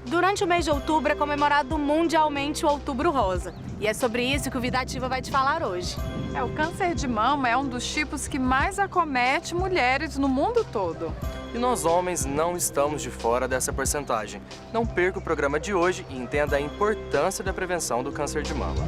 Durante o mês de outubro é comemorado mundialmente o Outubro Rosa. E é sobre isso que o Vida Ativa vai te falar hoje. O câncer de mama é um dos tipos que mais acomete mulheres no mundo todo. E nós homens não estamos de fora dessa porcentagem. Não perca o programa de hoje e entenda a importância da prevenção do câncer de mama.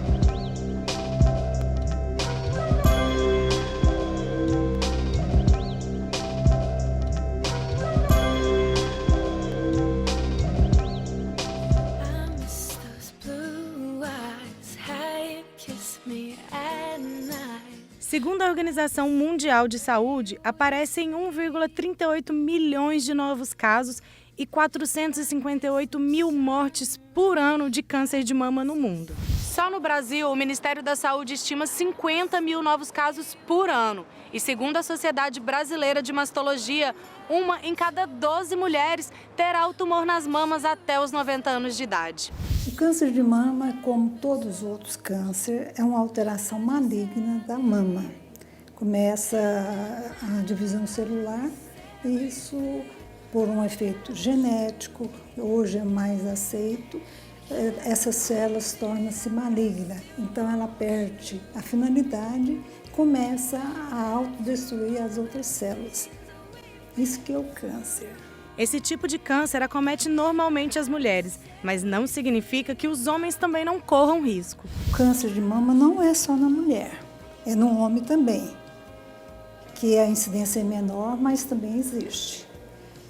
Segundo a Organização Mundial de Saúde, aparecem 1,38 milhões de novos casos e 458 mil mortes por ano de câncer de mama no mundo. Só no Brasil, o Ministério da Saúde estima 50 mil novos casos por ano. E segundo a Sociedade Brasileira de Mastologia, 1 em cada 12 mulheres terá o tumor nas mamas até os 90 anos de idade. O câncer de mama, como todos os outros cânceres, é uma alteração maligna da mama. Começa a divisão celular e isso, por um efeito genético, hoje é mais aceito, essas células tornam-se malignas. Então ela perde a finalidade, começa a autodestruir as outras células. Isso que é o câncer. Esse tipo de câncer acomete normalmente as mulheres, mas não significa que os homens também não corram risco. O câncer de mama não é só na mulher, é no homem também, que a incidência é menor, mas também existe.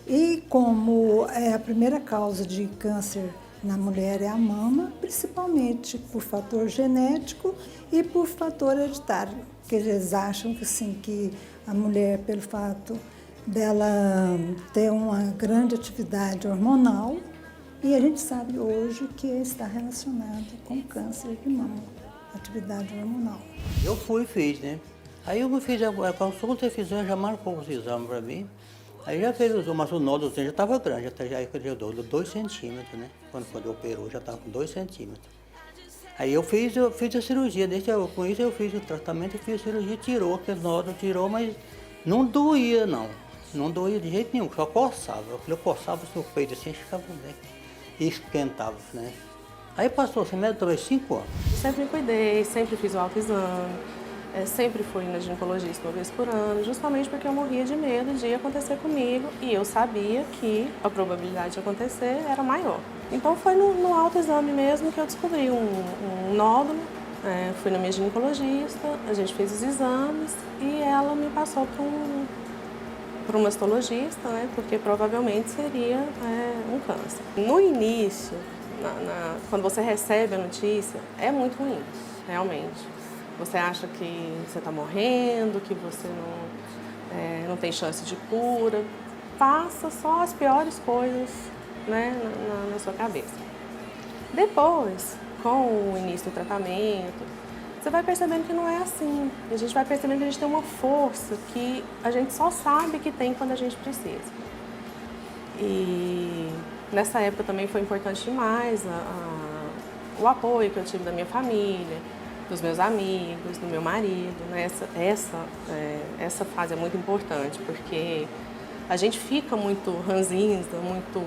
E como a primeira causa de câncer na mulher é a mama, principalmente por fator genético e por fator hereditário, que eles acham que, sim, que a mulher, pelo fato dela ter uma grande atividade hormonal, e a gente sabe hoje que está relacionado com câncer de mama, atividade hormonal. Eu fui e fiz, né? Aí eu fiz a consulta, já marcou os exames para mim. Aí já fez mas o nódulo já estava grande, já deu 2 centímetros, né? Quando operou já estava com 2 centímetros. Aí eu fiz a cirurgia, com isso eu fiz o tratamento e fiz a cirurgia, tirou aquele nódulo, mas não doía não. Não doía de jeito nenhum, só coçava. Eu coçava o peito assim, ficava bem. E esquentava, né? Aí passou assim, talvez 5 anos. Sempre me cuidei, sempre fiz o autoexame, sempre fui na ginecologista 1 vez por ano, justamente porque eu morria de medo de acontecer comigo e eu sabia que a probabilidade de acontecer era maior. Então foi no autoexame mesmo que eu descobri um nódulo, fui na minha ginecologista, a gente fez os exames e ela me passou para um mastologista, né, porque provavelmente seria um câncer. No início, quando você recebe a notícia, é muito ruim, realmente. Você acha que você está morrendo, que você não tem chance de cura. Passa só as piores coisas, né, na sua cabeça. Depois, com o início do tratamento, você vai percebendo que não é assim. A gente vai percebendo que a gente tem uma força que a gente só sabe que tem quando a gente precisa. E nessa época também foi importante demais o apoio que eu tive da minha família, dos meus amigos, do meu marido, né? Essa fase é muito importante, porque a gente fica muito ranzinza, muito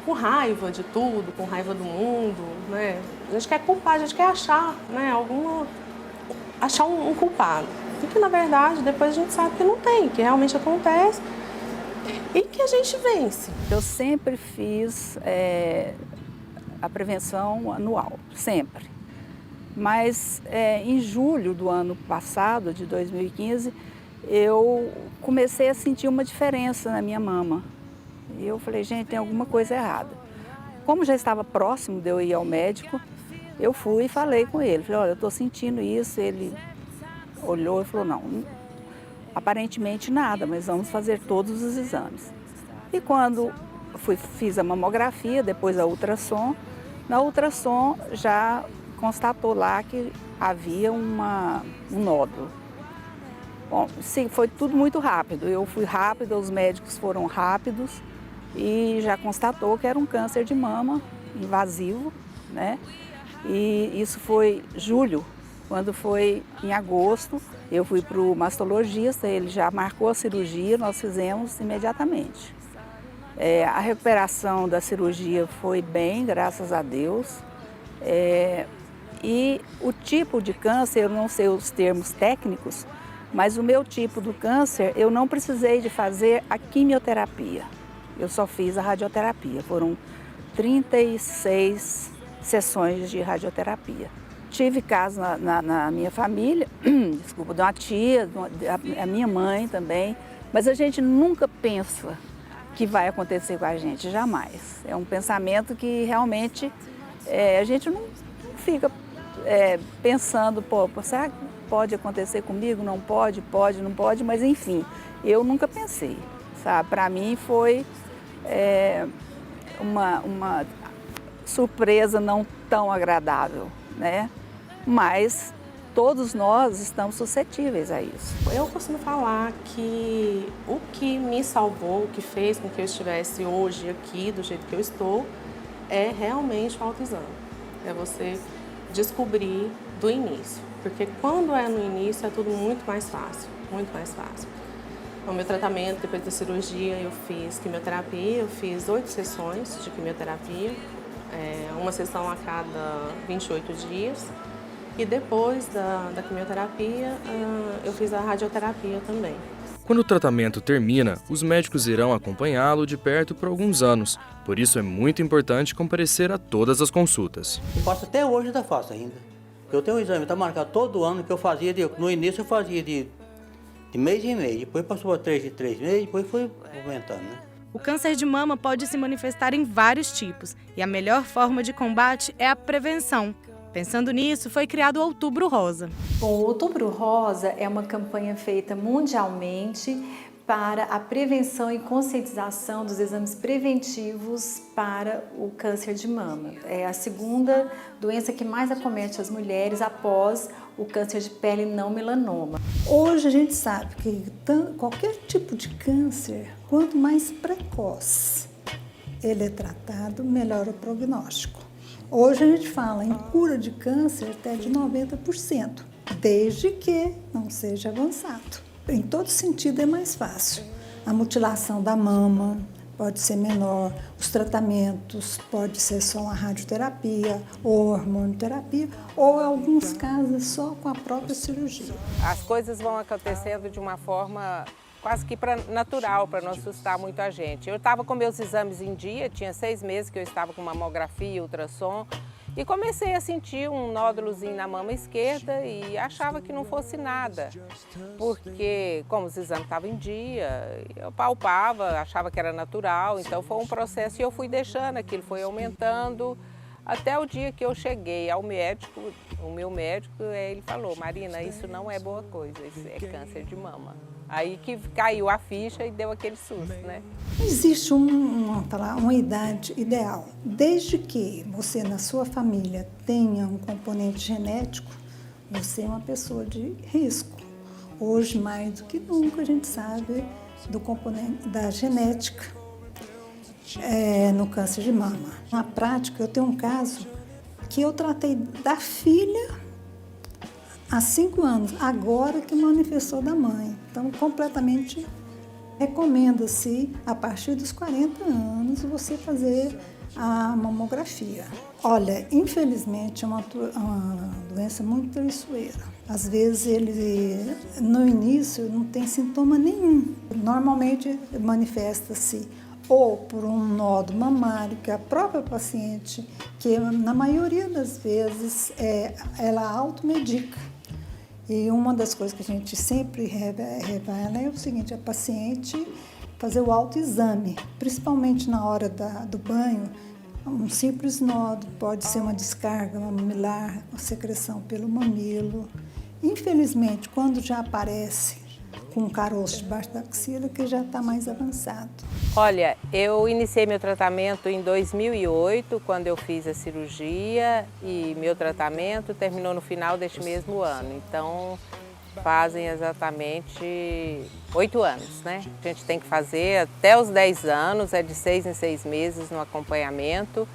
com raiva de tudo, com raiva do mundo, né? A gente quer culpar, a gente quer achar, né, achar um culpado. E que, na verdade, depois a gente sabe que não tem, que realmente acontece e que a gente vence. Eu sempre fiz a prevenção anual, sempre. Mas em julho do ano passado, de 2015, eu comecei a sentir uma diferença na minha mama. E eu falei, gente, tem alguma coisa errada. Como já estava próximo de eu ir ao médico, eu fui e falei com ele. Falei, olha, eu estou sentindo isso. Ele olhou e falou, não, aparentemente nada, mas vamos fazer todos os exames. E quando fiz a mamografia, depois a ultrassom, na ultrassom já constatou lá que havia um nódulo. Bom, sim, foi tudo muito rápido. Eu fui rápido, os médicos foram rápidos e já constatou que era um câncer de mama invasivo, né? E isso foi julho. Quando foi em agosto, eu fui para o mastologista, ele já marcou a cirurgia, nós fizemos imediatamente. A recuperação da cirurgia foi bem, graças a Deus. E o tipo de câncer, eu não sei os termos técnicos, mas o meu tipo do câncer, eu não precisei de fazer a quimioterapia. Eu só fiz a radioterapia. Foram 36 sessões de radioterapia. Tive casos na minha família, desculpa, de uma tia, a minha mãe também, mas a gente nunca pensa que vai acontecer com a gente, jamais. É um pensamento que realmente a gente não fica pensando, pô, será que pode acontecer comigo? Não pode, pode, não pode, mas enfim, eu nunca pensei, sabe? Para mim foi uma surpresa não tão agradável, né? Mas todos nós estamos suscetíveis a isso. Eu costumo falar que o que me salvou, o que fez com que eu estivesse hoje aqui do jeito que eu estou, é realmente o autoexame. É você descobrir do início. Porque quando é no início é tudo muito mais fácil, muito mais fácil. O meu tratamento, depois da cirurgia, eu fiz quimioterapia, eu fiz 8 sessões de quimioterapia, uma sessão a cada 28 dias. E depois da quimioterapia, eu fiz a radioterapia também. Quando o tratamento termina, os médicos irão acompanhá-lo de perto por alguns anos. Por isso é muito importante comparecer a todas as consultas. Eu faço até hoje, ainda faço ainda. Eu tenho um exame, está marcado todo ano, que eu fazia, no início eu fazia de mês em mês, depois passou a 3 de 3 meses, depois foi aumentando, né? O câncer de mama pode se manifestar em vários tipos e a melhor forma de combate é a prevenção. Pensando nisso, foi criado o Outubro Rosa. Bom, o Outubro Rosa é uma campanha feita mundialmente para a prevenção e conscientização dos exames preventivos para o câncer de mama. É a segunda doença que mais acomete as mulheres após o câncer de pele não melanoma. Hoje a gente sabe que qualquer tipo de câncer, quanto mais precoce ele é tratado, melhor o prognóstico. Hoje a gente fala em cura de câncer até de 90%, desde que não seja avançado. Em todo sentido é mais fácil. A mutilação da mama pode ser menor, os tratamentos pode ser só a radioterapia ou hormonioterapia, ou em alguns casos só com a própria cirurgia. As coisas vão acontecendo de uma forma quase que natural, para não assustar muito a gente. Eu estava com meus exames em dia, tinha 6 meses que eu estava com mamografia, ultrassom, e comecei a sentir um nódulozinho na mama esquerda e achava que não fosse nada, porque como os exames estavam em dia, eu palpava, achava que era natural, então foi um processo e eu fui deixando, aquilo foi aumentando, até o dia que eu cheguei ao médico, o meu médico, ele falou, Marina, isso não é boa coisa, isso é câncer de mama. Aí que caiu a ficha e deu aquele susto, né? Existe uma idade ideal. Desde que você na sua família tenha um componente genético, você é uma pessoa de risco. Hoje, mais do que nunca, a gente sabe do componente da genética no câncer de mama. Na prática, eu tenho um caso que eu tratei da filha há 5 anos, agora que manifestou da mãe. Então, completamente recomenda-se, a partir dos 40 anos, você fazer a mamografia. Olha, infelizmente, é uma doença muito traiçoeira. Às vezes, ele, no início, não tem sintoma nenhum. Normalmente, manifesta-se ou por um nódulo mamário, que a própria paciente, que na maioria das vezes, ela automedica. E uma das coisas que a gente sempre revela é o seguinte, a paciente fazer o autoexame, principalmente na hora do banho, um simples nódulo, pode ser uma descarga mamilar, uma secreção pelo mamilo. Infelizmente, quando já aparece com um caroço debaixo da axila, que já está mais avançado. Olha, eu iniciei meu tratamento em 2008, quando eu fiz a cirurgia, e meu tratamento terminou no final deste mesmo ano. Então, fazem exatamente 8 anos, né? A gente tem que fazer até os 10 anos, é de 6 em 6 meses no acompanhamento.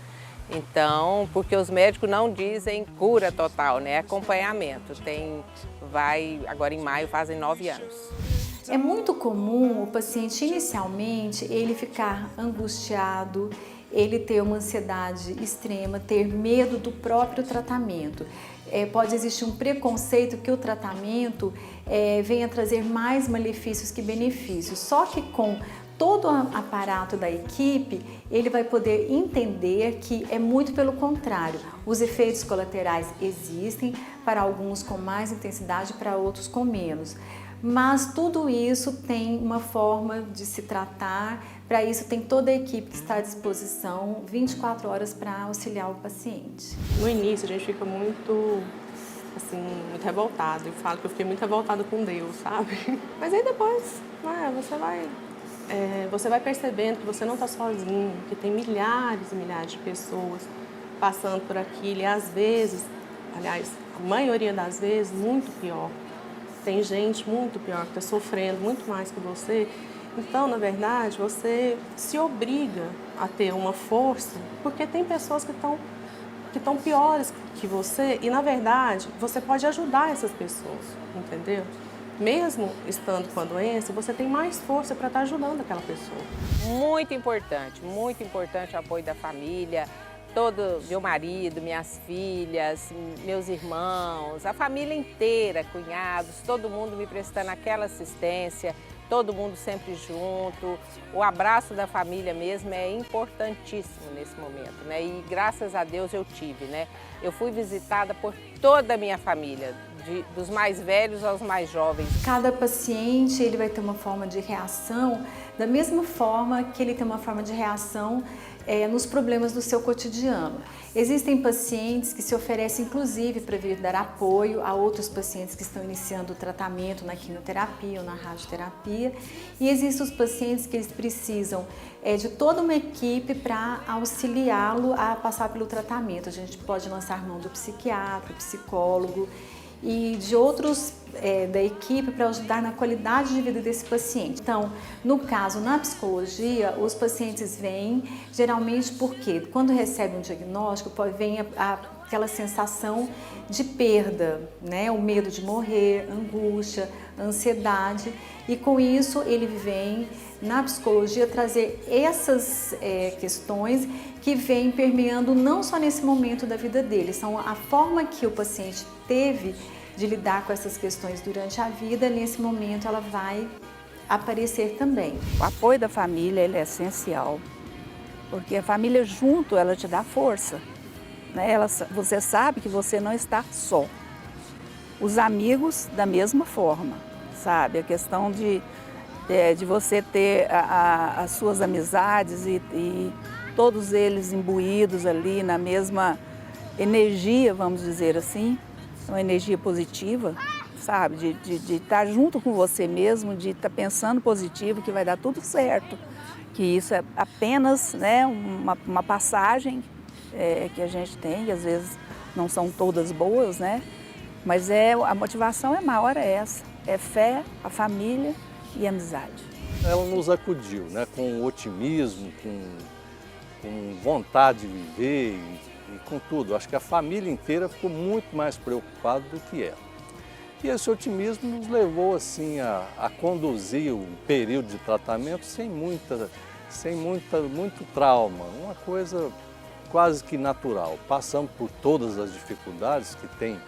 Então, porque os médicos não dizem cura total, né? Acompanhamento. Agora em maio fazem 9 anos. É muito comum o paciente inicialmente ele ficar angustiado, ele ter uma ansiedade extrema, ter medo do próprio tratamento. Pode existir um preconceito que o tratamento venha trazer mais malefícios que benefícios. Só que com todo o aparato da equipe, ele vai poder entender que é muito pelo contrário. Os efeitos colaterais existem, para alguns com mais intensidade, para outros com menos. Mas tudo isso tem uma forma de se tratar. Para isso tem toda a equipe que está à disposição 24 horas para auxiliar o paciente. No início a gente fica muito revoltado. Eu falo que eu fiquei muito revoltada com Deus, sabe? Mas aí depois, você vai percebendo que você não está sozinho, que tem milhares e milhares de pessoas passando por aquilo. E às vezes, aliás, a maioria das vezes, muito pior. Tem gente muito pior que está sofrendo muito mais que você. Então, na verdade, você se obriga a ter uma força, porque tem pessoas que estão piores que você e, na verdade, você pode ajudar essas pessoas, entendeu? Mesmo estando com a doença, você tem mais força para estar ajudando aquela pessoa. Muito importante o apoio da família, todo meu marido, minhas filhas, meus irmãos, a família inteira, cunhados, todo mundo me prestando aquela assistência, todo mundo sempre junto. O abraço da família mesmo é importantíssimo nesse momento, né? E graças a Deus eu tive, né? Eu fui visitada por toda a minha família, dos mais velhos aos mais jovens. Cada paciente ele vai ter uma forma de reação da mesma forma que ele tem uma forma de reação nos problemas do seu cotidiano. Existem pacientes que se oferecem inclusive para vir dar apoio a outros pacientes que estão iniciando o tratamento na quimioterapia ou na radioterapia, e existem os pacientes que eles precisam de toda uma equipe para auxiliá-lo a passar pelo tratamento. A gente pode lançar mão do psiquiatra, psicólogo e de outros da equipe para ajudar na qualidade de vida desse paciente. Então, no caso, na psicologia, os pacientes vêm geralmente porque quando recebem um diagnóstico, vem aquela sensação de perda, né? O medo de morrer, angústia, ansiedade, e com isso ele vem na psicologia trazer essas questões que vêm permeando não só nesse momento da vida dele, são a forma que o paciente teve de lidar com essas questões durante a vida, nesse momento ela vai aparecer também. O apoio da família ele é essencial, porque a família junto ela te dá força, né? Você sabe que você não está só. Os amigos da mesma forma, sabe? A questão de você ter as suas amizades e todos eles imbuídos ali na mesma energia, vamos dizer assim, uma energia positiva, sabe? De estar junto com você mesmo, de estar pensando positivo, que vai dar tudo certo. Que isso é apenas, né, uma passagem que a gente tem, e às vezes não são todas boas, né? Mas a motivação maior é essa, é fé, a família e a amizade. Ela nos acudiu, né, com otimismo, com vontade de viver e com tudo. Acho que a família inteira ficou muito mais preocupada do que ela. E esse otimismo nos levou assim a conduzir o período de tratamento sem muito trauma, uma coisa quase que natural. Passamos por todas as dificuldades, que tem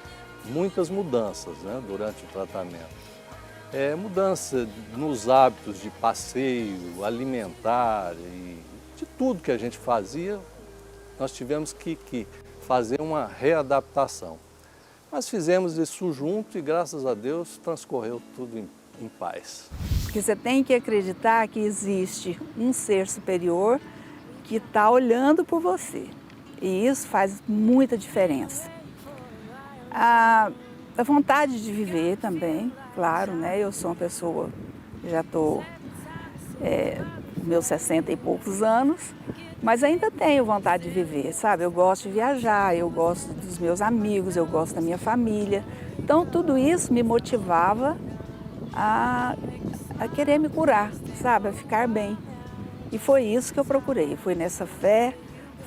muitas mudanças, né, durante o tratamento. Mudança nos hábitos de passeio, alimentar e de tudo que a gente fazia, nós tivemos que fazer uma readaptação. Mas fizemos isso junto e, graças a Deus, transcorreu tudo em paz. Porque você tem que acreditar que existe um ser superior que está olhando por você. E isso faz muita diferença. A vontade de viver também, claro, né? Eu sou uma pessoa, já estou meus 60 e poucos anos, mas ainda tenho vontade de viver, sabe? Eu gosto de viajar, eu gosto dos meus amigos, eu gosto da minha família. Então, tudo isso me motivava a querer me curar, sabe? A ficar bem. E foi isso que eu procurei, foi nessa fé,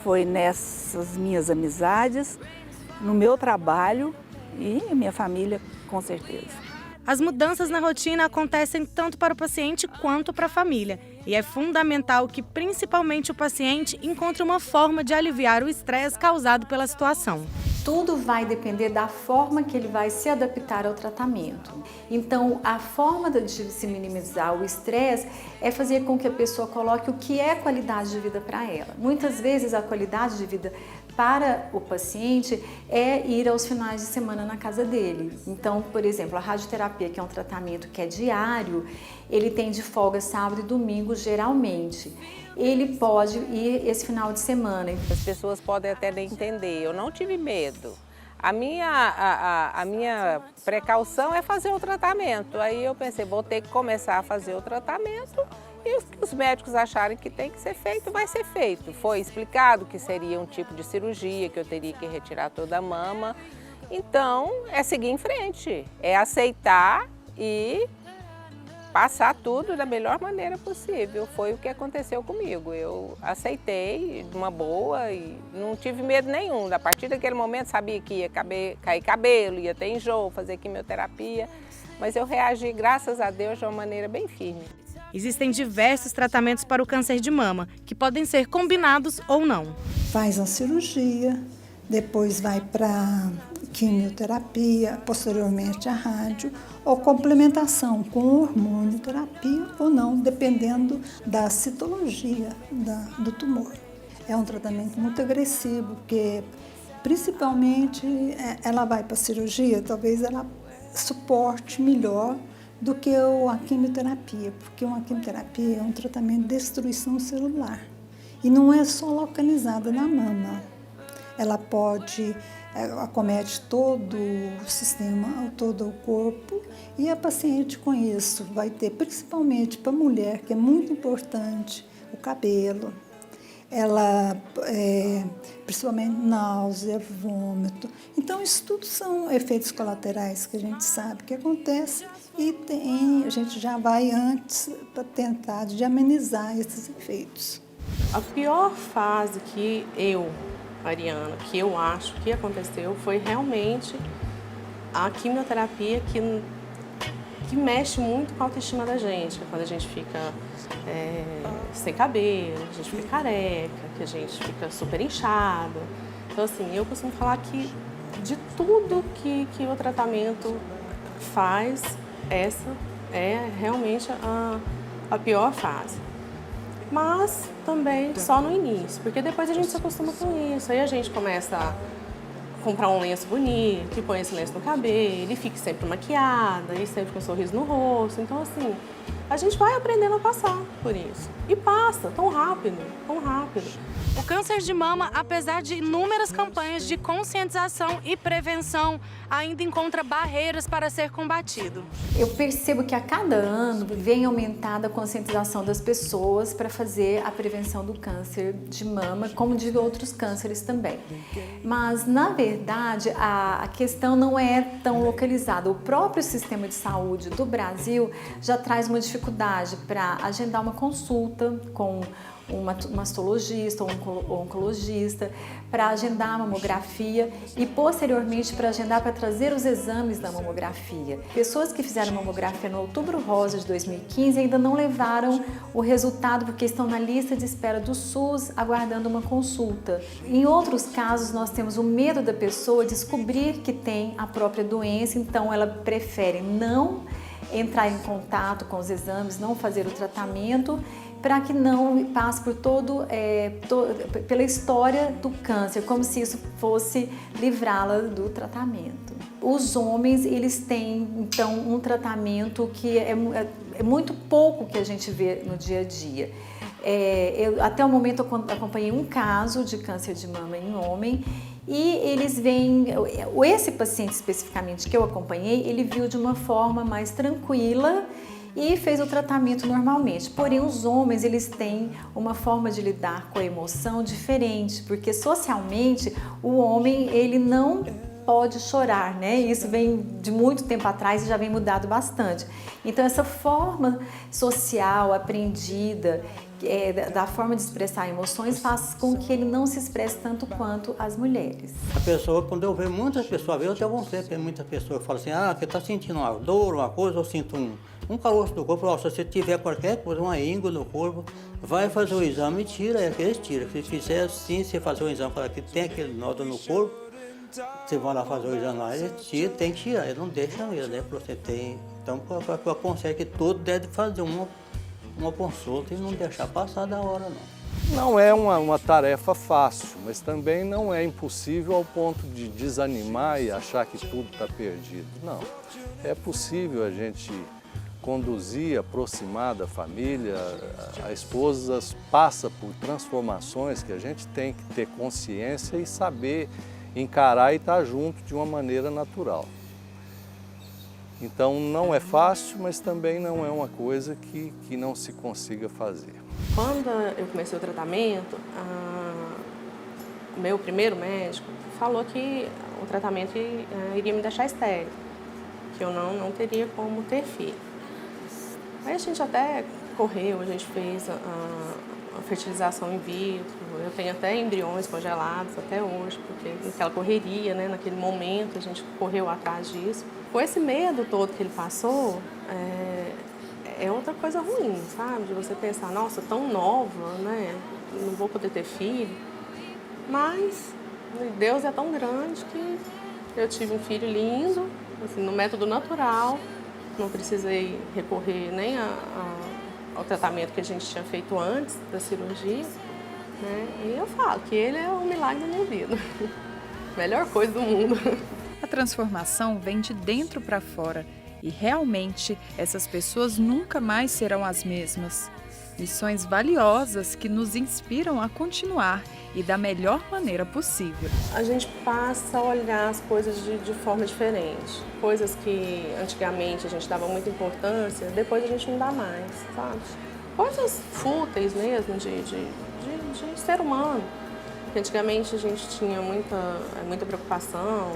foi nessas minhas amizades, no meu trabalho e a minha família, com certeza. As mudanças na rotina acontecem tanto para o paciente quanto para a família. E é fundamental que, principalmente, o paciente encontre uma forma de aliviar o estresse causado pela situação. Tudo vai depender da forma que ele vai se adaptar ao tratamento. Então, a forma de se minimizar o estresse é fazer com que a pessoa coloque o que é qualidade de vida para ela. Muitas vezes a qualidade de vida para o paciente é ir aos finais de semana na casa dele. Então, por exemplo, a radioterapia, que é um tratamento que é diário, ele tem de folga sábado e domingo geralmente. Ele pode ir esse final de semana. As pessoas podem até nem entender, eu não tive medo. A minha precaução é fazer o tratamento. Aí eu pensei, vou ter que começar a fazer o tratamento e o que os médicos acharem que tem que ser feito, vai ser feito. Foi explicado que seria um tipo de cirurgia, que eu teria que retirar toda a mama. Então, é seguir em frente, é aceitar e passar tudo da melhor maneira possível. Foi o que aconteceu comigo. Eu aceitei de uma boa e não tive medo nenhum. A partir daquele momento sabia que ia cair cabelo, ia ter enjoo, fazer quimioterapia, mas eu reagi, graças a Deus, de uma maneira bem firme. Existem diversos tratamentos para o câncer de mama, que podem ser combinados ou não. Faz a cirurgia, depois vai para quimioterapia, posteriormente a rádio, ou complementação com hormônio terapia ou não, dependendo da citologia do tumor. É um tratamento muito agressivo, porque principalmente ela vai para a cirurgia, talvez ela suporte melhor do que a quimioterapia, porque uma quimioterapia é um tratamento de destruição celular e não é só localizada na mama. Ela acomete todo o sistema, todo o corpo, e a paciente com isso vai ter, principalmente para a mulher, que é muito importante, o cabelo. Ela, principalmente náusea, vômito. Então, isso tudo são efeitos colaterais que a gente sabe que acontecem e a gente já vai antes para tentar de amenizar esses efeitos. A pior fase que Ariana, que eu acho que aconteceu foi realmente a quimioterapia que mexe muito com a autoestima da gente, quando a gente fica sem cabelo, a gente fica careca, que a gente fica super inchado. Então, assim, eu costumo falar que de tudo que o tratamento faz, essa é realmente a pior fase. Mas também só no início, porque depois a gente se acostuma com isso. Aí a gente começa a comprar um lenço bonito, e põe esse lenço no cabelo, e fica sempre maquiada, e sempre com um sorriso no rosto. Então, assim, a gente vai aprendendo a passar por isso. E passa tão rápido, tão rápido. O câncer de mama, apesar de inúmeras campanhas de conscientização e prevenção, ainda encontra barreiras para ser combatido. Eu percebo que a cada ano vem aumentada a conscientização das pessoas para fazer a prevenção do câncer de mama, como de outros cânceres também. Mas, na verdade, a questão não é tão localizada. O próprio sistema de saúde do Brasil já traz uma dificuldade para agendar uma consulta com uma mastologista ou um oncologista, para agendar a mamografia e, posteriormente, para agendar para trazer os exames da mamografia. Pessoas que fizeram mamografia no Outubro Rosa de 2015 ainda não levaram o resultado porque estão na lista de espera do SUS aguardando uma consulta. Em outros casos, nós temos o medo da pessoa descobrir que tem a própria doença, então ela prefere não entrar em contato com os exames, não fazer o tratamento, para que não passe por pela história do câncer, como se isso fosse livrá-la do tratamento. Os homens, eles têm, então, um tratamento que é muito pouco que a gente vê no dia a dia. Até o momento eu acompanhei um caso de câncer de mama em homem, e eles veem, esse paciente especificamente que eu acompanhei, ele viu de uma forma mais tranquila e fez o tratamento normalmente. Porém, os homens, eles têm uma forma de lidar com a emoção diferente, porque socialmente o homem, ele não pode chorar, né? Isso vem de muito tempo atrás e já vem mudado bastante. Então, essa forma social aprendida, da forma de expressar emoções faz com que ele não se expresse tanto quanto as mulheres. A pessoa, quando eu vejo muitas pessoas, eu já vou ver muitas pessoas que falam assim, você está sentindo uma dor, uma coisa, eu sinto um caroço do corpo, se você tiver qualquer coisa, uma íngua no corpo, vai fazer o exame e tira, eles tiram. Se fizer assim, você fazer o exame, falar que tem aquele nódulo no corpo, você vai lá fazer o exame lá, ele tira, tem que tirar, ele não deixa mesmo, né? Você tem, então, eu aconselho que todo deve fazer uma consulta e não deixar passar da hora, não. Não é uma tarefa fácil, mas também não é impossível ao ponto de desanimar e achar que tudo está perdido. Não, é possível a gente conduzir, aproximar da família. A esposa passa por transformações que a gente tem que ter consciência e saber encarar e estar junto de uma maneira natural. Então não é fácil, mas também não é uma coisa que não se consiga fazer. Quando eu comecei o tratamento, o meu primeiro médico falou que o tratamento iria me deixar estéril, que eu não teria como ter filho. Aí a gente até correu, a gente fez a fertilização in vitro, eu tenho até embriões congelados até hoje, porque naquela correria, né, naquele momento, a gente correu atrás disso. Com esse medo todo que ele passou, é outra coisa ruim, sabe? De você pensar, nossa, tão nova, né? Não vou poder ter filho. Mas Deus é tão grande que eu tive um filho lindo, assim, no método natural. Não precisei recorrer nem ao tratamento que a gente tinha feito antes da cirurgia. Né? E eu falo que ele é o milagre da minha vida. Melhor coisa do mundo. A transformação vem de dentro para fora e realmente essas pessoas nunca mais serão as mesmas. Lições valiosas que nos inspiram a continuar e da melhor maneira possível. A gente passa a olhar as coisas de forma diferente. Coisas que antigamente a gente dava muita importância, depois a gente não dá mais, sabe? Coisas fúteis mesmo de ser humano. Porque antigamente a gente tinha muita preocupação.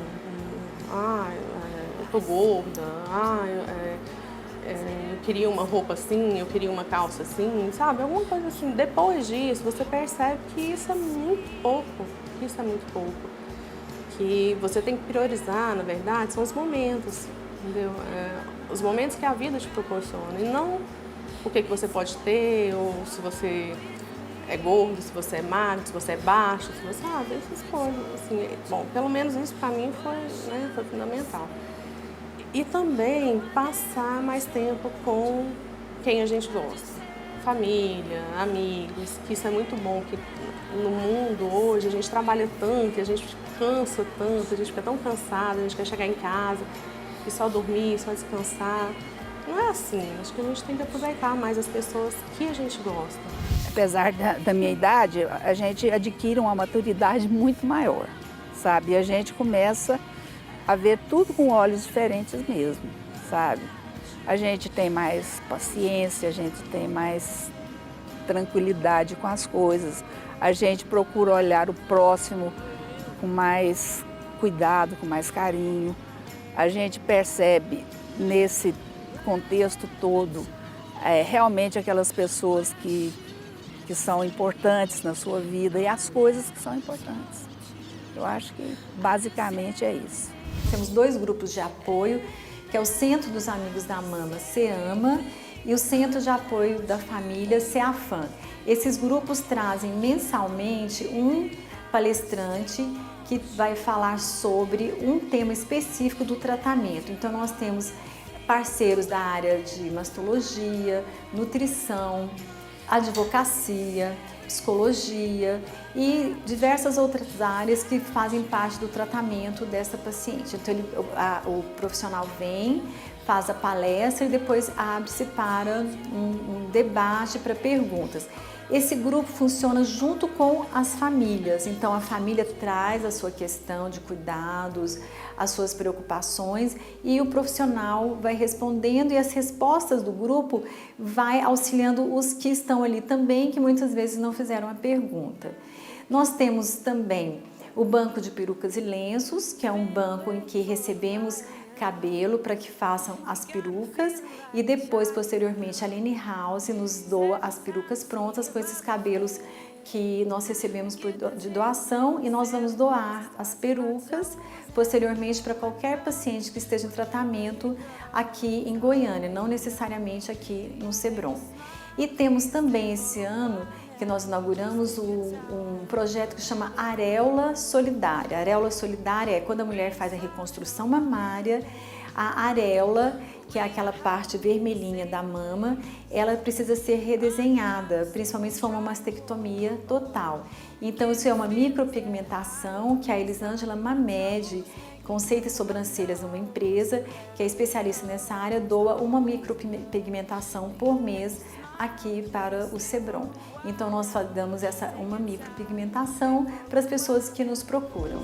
Eu tô gorda, eu queria uma roupa assim, eu queria uma calça assim, sabe? Alguma coisa assim. Depois disso, você percebe que isso é muito pouco. Que você tem que priorizar, na verdade, são os momentos, entendeu? Os momentos que a vida te proporciona, e não o que você pode ter, ou se você é gordo, se você é magro, se você é baixo, se você sabe, essas coisas. Assim, bom, pelo menos isso para mim foi fundamental. E também passar mais tempo com quem a gente gosta. Família, amigos, que isso é muito bom, que no mundo hoje a gente trabalha tanto, a gente cansa tanto, a gente fica tão cansado, a gente quer chegar em casa e só dormir, só descansar. Não é assim, acho que a gente tem que aproveitar mais as pessoas que a gente gosta. Apesar da minha idade, a gente adquire uma maturidade muito maior, sabe? E a gente começa a ver tudo com olhos diferentes mesmo, sabe? A gente tem mais paciência, a gente tem mais tranquilidade com as coisas, a gente procura olhar o próximo com mais cuidado, com mais carinho. A gente percebe nesse contexto todo realmente aquelas pessoas que são importantes na sua vida e as coisas que são importantes. Eu acho que basicamente é isso. Temos 2 grupos de apoio, que é o Centro dos Amigos da Mama, CEAMA, e o Centro de Apoio da Família, CEAFAM. Esses grupos trazem mensalmente um palestrante que vai falar sobre um tema específico do tratamento. Então nós temos parceiros da área de mastologia, nutrição, advocacia, psicologia e diversas outras áreas que fazem parte do tratamento dessa paciente. Então o profissional vem, faz a palestra e depois abre-se para um debate, para perguntas. Esse grupo funciona junto com as famílias, então a família traz a sua questão de cuidados, as suas preocupações e o profissional vai respondendo e as respostas do grupo vai auxiliando os que estão ali também, que muitas vezes não fizeram a pergunta. Nós temos também o Banco de Perucas e Lenços, que é um banco em que recebemos cabelo para que façam as perucas e depois, posteriormente, a Lene House nos doa as perucas prontas com esses cabelos que nós recebemos de doação e nós vamos doar as perucas posteriormente para qualquer paciente que esteja em tratamento aqui em Goiânia, não necessariamente aqui no Sebron. E temos também esse ano que nós inauguramos um projeto que chama Areola Solidária. A areola solidária é quando a mulher faz a reconstrução mamária, a areola, que é aquela parte vermelhinha da mama, ela precisa ser redesenhada, principalmente se for uma mastectomia total. Então isso é uma micropigmentação que a Elisângela Mamed, Conceito e Sobrancelhas, uma empresa que é especialista nessa área, doa uma micropigmentação por mês aqui para o Sebron. Então nós damos uma micropigmentação para as pessoas que nos procuram.